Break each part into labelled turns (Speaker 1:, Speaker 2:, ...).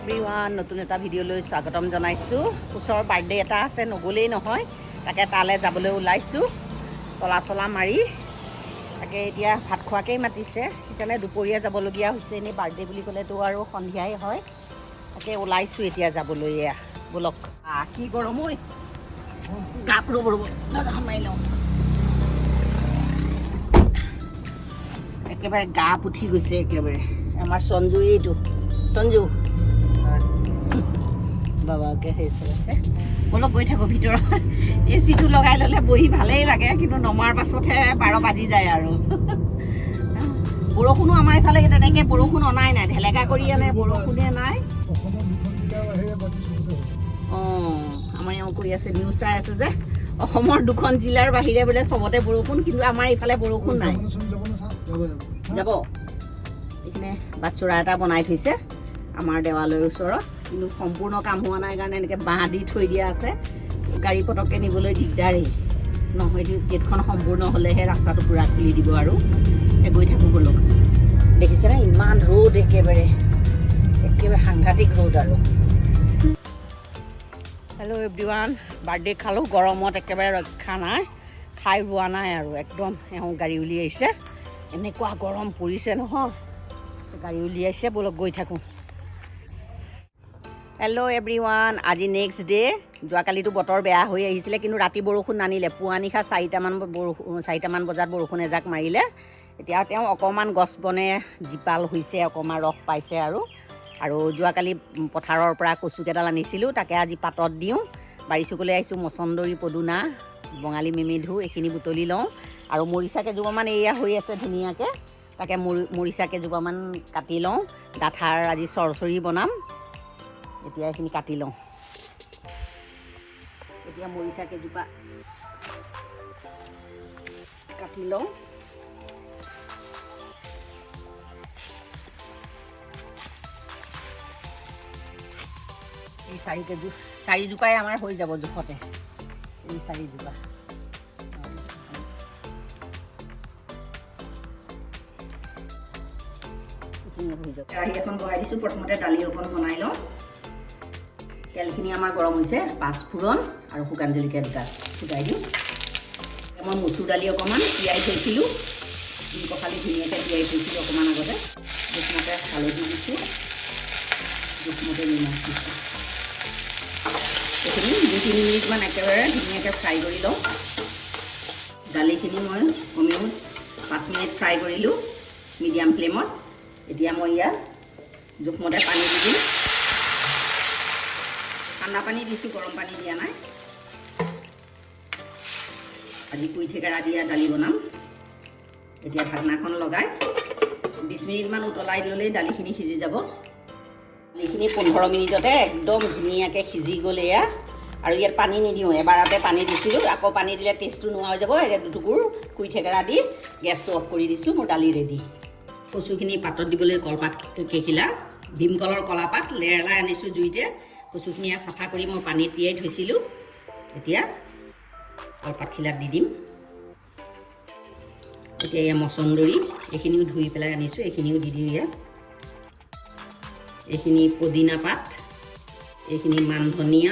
Speaker 1: Everyone নতুন এটা ভিডিঅ'লৈ স্বাগতম জনাইছোঁ। ওচৰৰ বাৰ্থডে এটা আছে, নগ'লেই নহয়, তাকে তালৈ যাবলৈ ওলাইছোঁ তলা চলা মাৰি। তাকে এতিয়া ভাত খোৱাকেই মাতিছে, সেইকাৰণে দুপৰীয়া যাবলগীয়া হৈছে। এনেই বাৰ্থডে বুলি ক'লেতো আৰু সন্ধিয়াই হয়, তাকে ওলাইছোঁ এতিয়া যাবলৈ। এয়া ব'লক। কি গৰম ঐ, গাপ ৰ'ব মাৰি লওঁ। একেবাৰে গাপ উঠি গৈছে একেবাৰে। আমাৰ সঞ্জু, এইটো সঞ্জু বাবাকে সেই চলাইছে। বলক গৈ থাকোঁ ভিতৰত। এচিটো লগাই ল'লে বহি ভালেই লাগে, কিন্তু নমাৰ পাছতহে 12 বাজি যায় আৰু। বৰষুণো আমাৰ এইফালে তেনেকৈ বৰষুণ অনাই নাই, ঢেলেকা কৰি আনে, বৰষুণে নাই। অঁ, আমাৰ এওঁ কৰি আছে, নিউজ চাই আছে যে অসমৰ 2খন জিলাৰ বাহিৰে বোলে চবতে বৰষুণ, কিন্তু আমাৰ এইফালে বৰষুণ নাই। যাব এইখিনি বাটচৰা এটা বনাই থৈছে আমাৰ দেৱালয়ৰ ওচৰত, কিন্তু সম্পূৰ্ণ কাম হোৱা নাই কাৰণে এনেকৈ বাঁহ দি থৈ দিয়া আছে। গাড়ী পটককৈ নিবলৈ দিগদাৰেই নহয়। গেটখন সম্পূৰ্ণ হ'লেহে ৰাস্তাটো পূৰা খুলি দিব আৰু। গৈ থাকোঁ ব'লক। দেখিছেনে ইমান ৰ'দ, একেবাৰে সাংঘাতিক ৰ'দ আৰু। হেল্ল' এভৰিৱান, বাৰ্থডে খালোঁ, গৰমত একেবাৰে ৰক্ষা নাই, খাই ৰোৱা নাই আৰু একদম। এওঁ গাড়ী উলিয়াইছে, এনেকুৱা গৰম পৰিছে নহয়, গাড়ী উলিয়াইছে। ব'লক গৈ থাকোঁ। হেল্ল' এভৰিৱান, আজি নেক্সট ডে'। যোৱাকালিতো বতৰ বেয়া হৈ আহিছিলে, কিন্তু ৰাতি বৰষুণ নানিলে। পুৱা নিশা 4টামান বজাত বৰষুণ এজাক মাৰিলে। এতিয়া তেওঁ অকণমান গছ বনে জীপাল হৈছে, অকণমান ৰস পাইছে আৰু যোৱাকালি পথাৰৰ পৰা কচুকেইডাল আনিছিলোঁ, তাকে আজি পাতত দিওঁ। বাৰী চুকলৈ আহিছোঁ, মচন্দৰী, পদুনা, বঙালী মেমেধু এইখিনি বুটলি লওঁ। আৰু মৰিচা কেইজোপামান এয়া হৈ আছে ধুনীয়াকৈ, তাকে মৰিচা কেইজোপামান কাটি লওঁ। ডাঠাৰ আজি চৰচৰি বনাম। এতিয়া এইখিনি কাটি লওঁ। এতিয়া মৰিচা কেইজোপা কাটি লওঁ। এই 4জোপাই আমাৰ হৈ যাব জোখতে। এই 4জোপা হৈ যাব। কেৰাহী এখন বহাই দিছোঁ। প্ৰথমতে দালি অকণ বনাই লওঁ। তেলখিনি আমাৰ গৰম হৈছে, 5 ফোৰণ আৰু শুকান জলকীয়া দুটা ফুটাই দিওঁ। মই মচুৰ দালি অকণমান তিয়াই থৈছিলোঁ, পখালি ধুনীয়াকৈ তিয়াই থৈছিলোঁ অকণমান আগতে। জোখমতে হালধি দিছোঁ, জোখমতে নিমখ দিছোঁ। এইখিনি 2-3 মিনিটমান একেবাৰে ধুনীয়াকৈ ফ্ৰাই কৰি লওঁ। দালিখিনি মই কমেও 5 মিনিট ফ্ৰাই কৰিলোঁ মিডিয়াম ফ্লেমত। এতিয়া মই ইয়াত জোখমতে পানী দি দিম। ঠাণ্ডা পানী দিছোঁ, গৰম পানী দিয়া নাই। আজি কুই থেকেৰা দিয়া দালি বনাম। এতিয়া ঢাকনাখন লগাই 20 মিনিটমান উতলাই ল'লেই দালিখিনি সিজি যাব। দালিখিনি 15 মিনিটতে একদম ধুনীয়াকৈ সিজি গ'ল এয়া। আৰু ইয়াত পানী নিদিওঁ, এবাৰতে পানী দিছিলোঁ, আকৌ পানী দিলে টেষ্টটো নোহোৱা হৈ যাব। এতিয়া দুটুকুৰ কুই থেকেৰা দি গেছটো অফ কৰি দিছোঁ। মোৰ দালি ৰেডি। কচুখিনি পাতত দিবলৈ কলপাত কেইখিলা, ভীমকলৰ কলাপাত লেৰেলাই আনিছোঁ জুইতে। কচুখিনি চাফা কৰি মই পানীত তিয়াই থৈছিলোঁ। এতিয়া কলপাতখিলাত দি দিম। এতিয়া এয়া মচন্দৰী, এইখিনিও ধুই পেলাই আনিছোঁ, এইখিনিও দি দিওঁ ইয়াত। এইখিনি পদিনা পাত, এইখিনি মান ধনিয়া,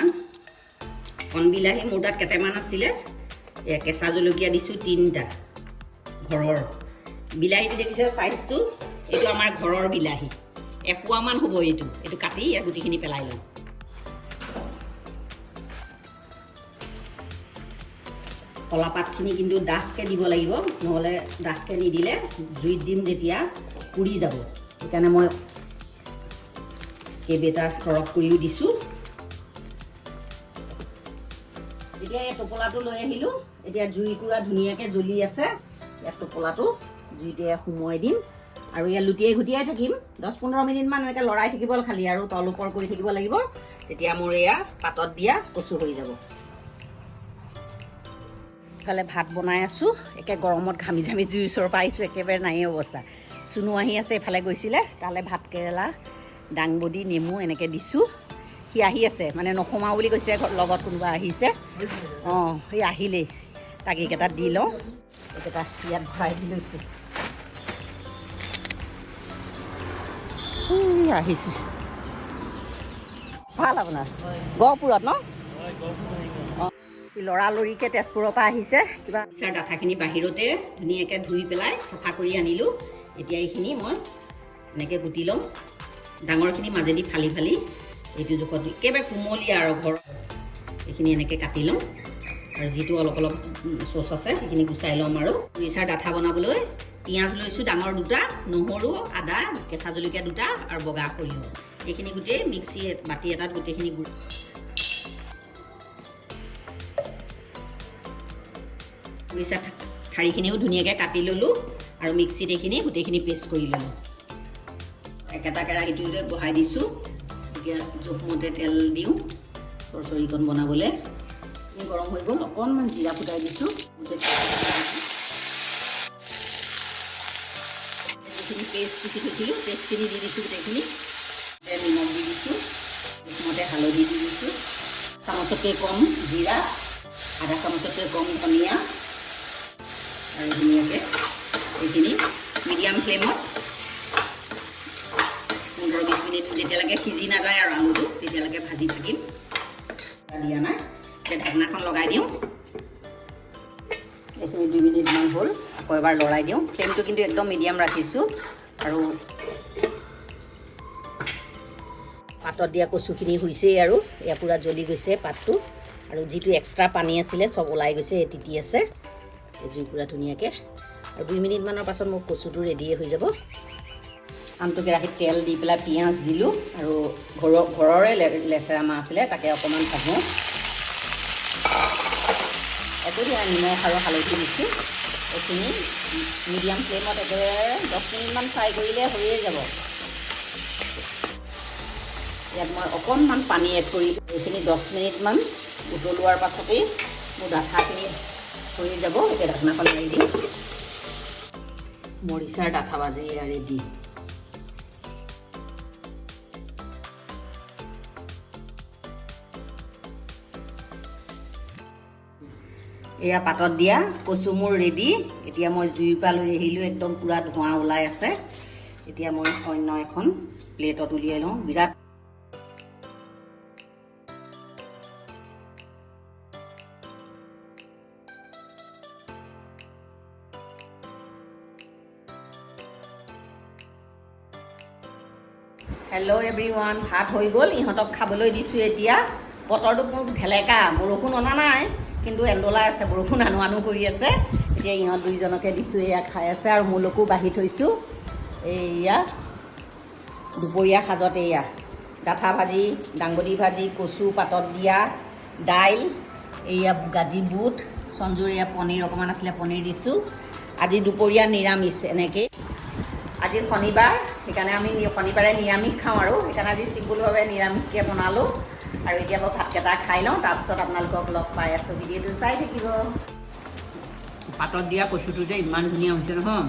Speaker 1: কণ বিলাহী মোৰ তাত কেইটামান আছিলে। এয়া কেঁচা জলকীয়া দিছোঁ 3টা ঘৰৰ। বিলাহীটো দেখিছে চাইজটো, এইটো আমাৰ ঘৰৰ বিলাহী, 1 পোৱামান হ'ব। এইটো কাটি ইয়াত গুটিখিনি পেলাই লওঁ। কলাপাতখিনি কিন্তু ডাঠকৈ দিব লাগিব, নহ'লে ডাঠকৈ নিদিলে জুইত দিম যেতিয়া পুৰি যাব। সেইকাৰণে মই কেইবেটা তৰপ কৰিও দিছোঁ। এতিয়া এই টোপোলাটো লৈ আহিলোঁ। এতিয়া জুইকুৰা ধুনীয়াকৈ জ্বলি আছে। ইয়াত টোপোলাটো জুইতে সুমুৱাই দিম আৰু ইয়াত লুটিয়াই ঘুটিয়াই থাকিম। 10-15 মিনিটমান এনেকৈ লৰাই থাকিব খালি, আৰু তল ওপৰ কৰি থাকিব লাগিব। তেতিয়া মোৰ এয়া পাতত দিয়া কচু হৈ যাব। ইফালে ভাত বনাই আছোঁ, একে গৰমত ঘামি ঘামি জুইৰ ওচৰৰ পৰা আহিছোঁ, একেবাৰে নায়েই অৱস্থা। চুনু আহি আছে, এইফালে গৈছিলে, তালৈ ভাত কেৰেলা, দাংবডি, নেমু এনেকৈ দিছোঁ। সি আহি আছে, মানে নসোমাওঁ বুলি কৈছে, লগত কোনোবা আহিছে। অঁ, সি আহিলেই, তাক এইকেইটা দি লওঁ। এইকেইটা ইয়াত ভৰাই দি লৈছোঁ। আহিছে ভাল আপোনাৰ গহপুৰত ন অঁ লৰালৰিকৈ তেজপুৰৰ পৰা আহিছে কিবা বিচাৰ ডাঠাখিনি বাহিৰতে ধুনীয়াকৈ ধুই পেলাই চাফা কৰি আনিলোঁ এতিয়া এইখিনি মই এনেকৈ কুটি ল'ম ডাঙৰখিনি মাজেদি ফালি ফালি এইটো জোখত একেবাৰে কুমলীয়া আৰু ঘৰ এইখিনি এনেকৈ কাটি ল'ম আৰু যিটো অলপ অলপ চচ আছে সেইখিনি গুচাই ল'ম আৰু বিচাৰ ডাঠা বনাবলৈ পিঁয়াজ লৈছোঁ ডাঙৰ দুটা নহৰু আদা কেঁচা জলকীয়া দুটা আৰু বগা সৰিয়হ এইখিনি গোটেই মিক্সি বাতি এটাত গোটেইখিনি উৰিষ্যা ঠাৰিখিনিও ধুনীয়াকৈ কাটি ল'লোঁ আৰু মিক্সিত এইখিনি গোটেইখিনি পেষ্ট কৰি ল'লোঁ একেটা কেৰাহীটোতে বহাই দিছোঁ এতিয়া জোখমতে তেল দিওঁ চৰচৰীকণ বনাবলৈ গৰম হৈ গ'ল অকণমান জিৰা ফুটাই দিছোঁ যিখিনি পেষ্ট পিচি থৈছিলোঁ পেষ্টখিনি দি দিছোঁ গোটেইখিনি নিমখ দি দিছোঁ জোখমতে হালধি দি দিছোঁ চামুচতকৈ কম জিৰা আধা চামুচতকৈ কম ধনিয়া আৰু ধুনীয়াকৈ এইখিনি মিডিয়াম ফ্লেমত 15-20 মিনিট যেতিয়ালৈকে সিজি নাযায় আৰু আলুটো তেতিয়ালৈকে ভাজি থাকিম দিয়া নাই এতিয়া ঢাকনাখন লগাই দিওঁ এইখিনি 2 মিনিটমান হ'ল আকৌ এবাৰ লৰাই দিওঁ ফ্লেমটো কিন্তু একদম মিডিয়াম ৰাখিছোঁ আৰু পাতত দিয়া কচুখিনি হৈছেই আৰু এয়া পূৰা জ্বলি গৈছে পাতটো আৰু যিটো এক্সট্ৰা পানী আছিলে চব ওলাই গৈছে তিতি আছে জুই পূৰা ধুনীয়াকৈ আৰু 2 মিনিটমানৰ পাছত মোৰ কচুটো ৰেডিয়ে হৈ যাব আনটো কেৰাহীত তেল দি পেলাই পিঁয়াজ দিলোঁ আৰু ঘৰৰে লেচেৰা মাহ আছিলে তাকে অকণমান ভাজোঁ একো দিয়া নিমখ আৰু হালধি দিছোঁ এইখিনি মিডিয়াম ফ্লেমত একেবাৰে 10 মিনিটমান ফ্ৰাই কৰিলে হৈয়ে যাব ইয়াত মই অকণমান পানী এড কৰি এইখিনি 10 মিনিটমান উতলোৱাৰ পাছতেই মোৰ ডাঠাখিনি হৈ যাব এতিয়া ঢাকনাখন মাৰি দিম মৰিচাৰ ডাঠা ভাজি ৰেডি এয়া পাতত দিয়া কচু মোৰ ৰেডি এতিয়া মই জুইৰ পৰা লৈ আহিলোঁ একদম পূৰা ধোঁৱা ওলাই আছে এতিয়া মই অন্য এখন প্লেটত উলিয়াই লওঁ বিৰাট হেল্ল' এভৰিৱান ভাত হৈ গ'ল ইহঁতক খাবলৈ দিছোঁ এতিয়া বতৰটো মোৰ ঢেলেকা বৰষুণ অনা নাই কিন্তু এন্দোলাই আছে বৰষুণ আনো আনো কৰি আছে এতিয়া ইহঁত দুইজনকে দিছোঁ এয়া খাই আছে আৰু মোলৈকো বাঢ়ি থৈছোঁ এইয়া দুপৰীয়া সাজত এয়া ডাঠা ভাজি দাংবডি ভাজি কচু পাতত দিয়া দাইল এয়া গাজি বুট সঞ্জুৰ এয়া পনীৰ অকণমান আছিলে পনীৰ দিছোঁ আজি দুপৰীয়া নিৰামিষ এনেকৈ আজি শনিবাৰ সেইকাৰণে আমি শনিবাৰে নিৰামিষ খাওঁ আৰু সেইকাৰণে আজি চিম্পুলভাৱে নিৰামিষকৈ বনালোঁ আৰু এতিয়া মই ভাতকেইটা খাই লওঁ তাৰপিছত আপোনালোকক লগ পাই আছোঁ ভিডিঅ'টো চাই থাকিব পাতত দিয়া কচুটো যে ইমান ধুনীয়া হৈছে নহয়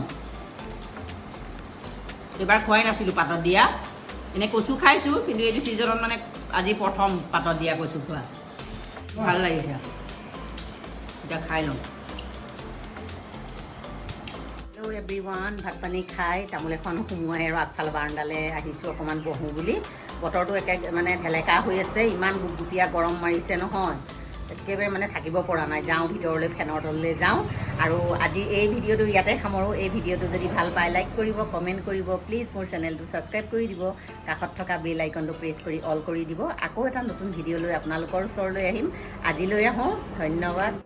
Speaker 1: এইবাৰ খোৱাই নাছিলোঁ পাতত দিয়া এনেই কচু খাইছোঁ কিন্তু এইটো ছিজনত মানে আজি প্ৰথম পাতত দিয়া কচু খোৱা ভাল লাগিছে এতিয়া খাই লওঁ হেল্ল' এভৰিৱান ভাত পানী খাই তামোল এখন সোমোৱাই আৰু আগফাল বাৰাণ্ডালৈ আহিছোঁ অকণমান বহোঁ বুলি বতৰটো একে মানে ঢেলেকা হৈ আছে ইমান গুপগুপীয়া গৰম মাৰিছে নহয় একেবাৰে মানে থাকিব পৰা নাই যাওঁ ভিতৰলৈ ফেনৰ তললৈ যাওঁ আৰু আজি এই ভিডিঅ'টো ইয়াতে সামৰোঁ এই ভিডিঅ'টো যদি ভাল পায় লাইক কৰিব কমেণ্ট কৰিব প্লিজ মোৰ চেনেলটো ছাবস্ক্ৰাইব কৰি দিব কাষত থকা বেল আইকনটো প্ৰেছ কৰি অল কৰি দিব আকৌ এটা নতুন ভিডিঅ' লৈ আপোনালোকৰ ওচৰলৈ আহিম আজিলৈ আহোঁ ধন্যবাদ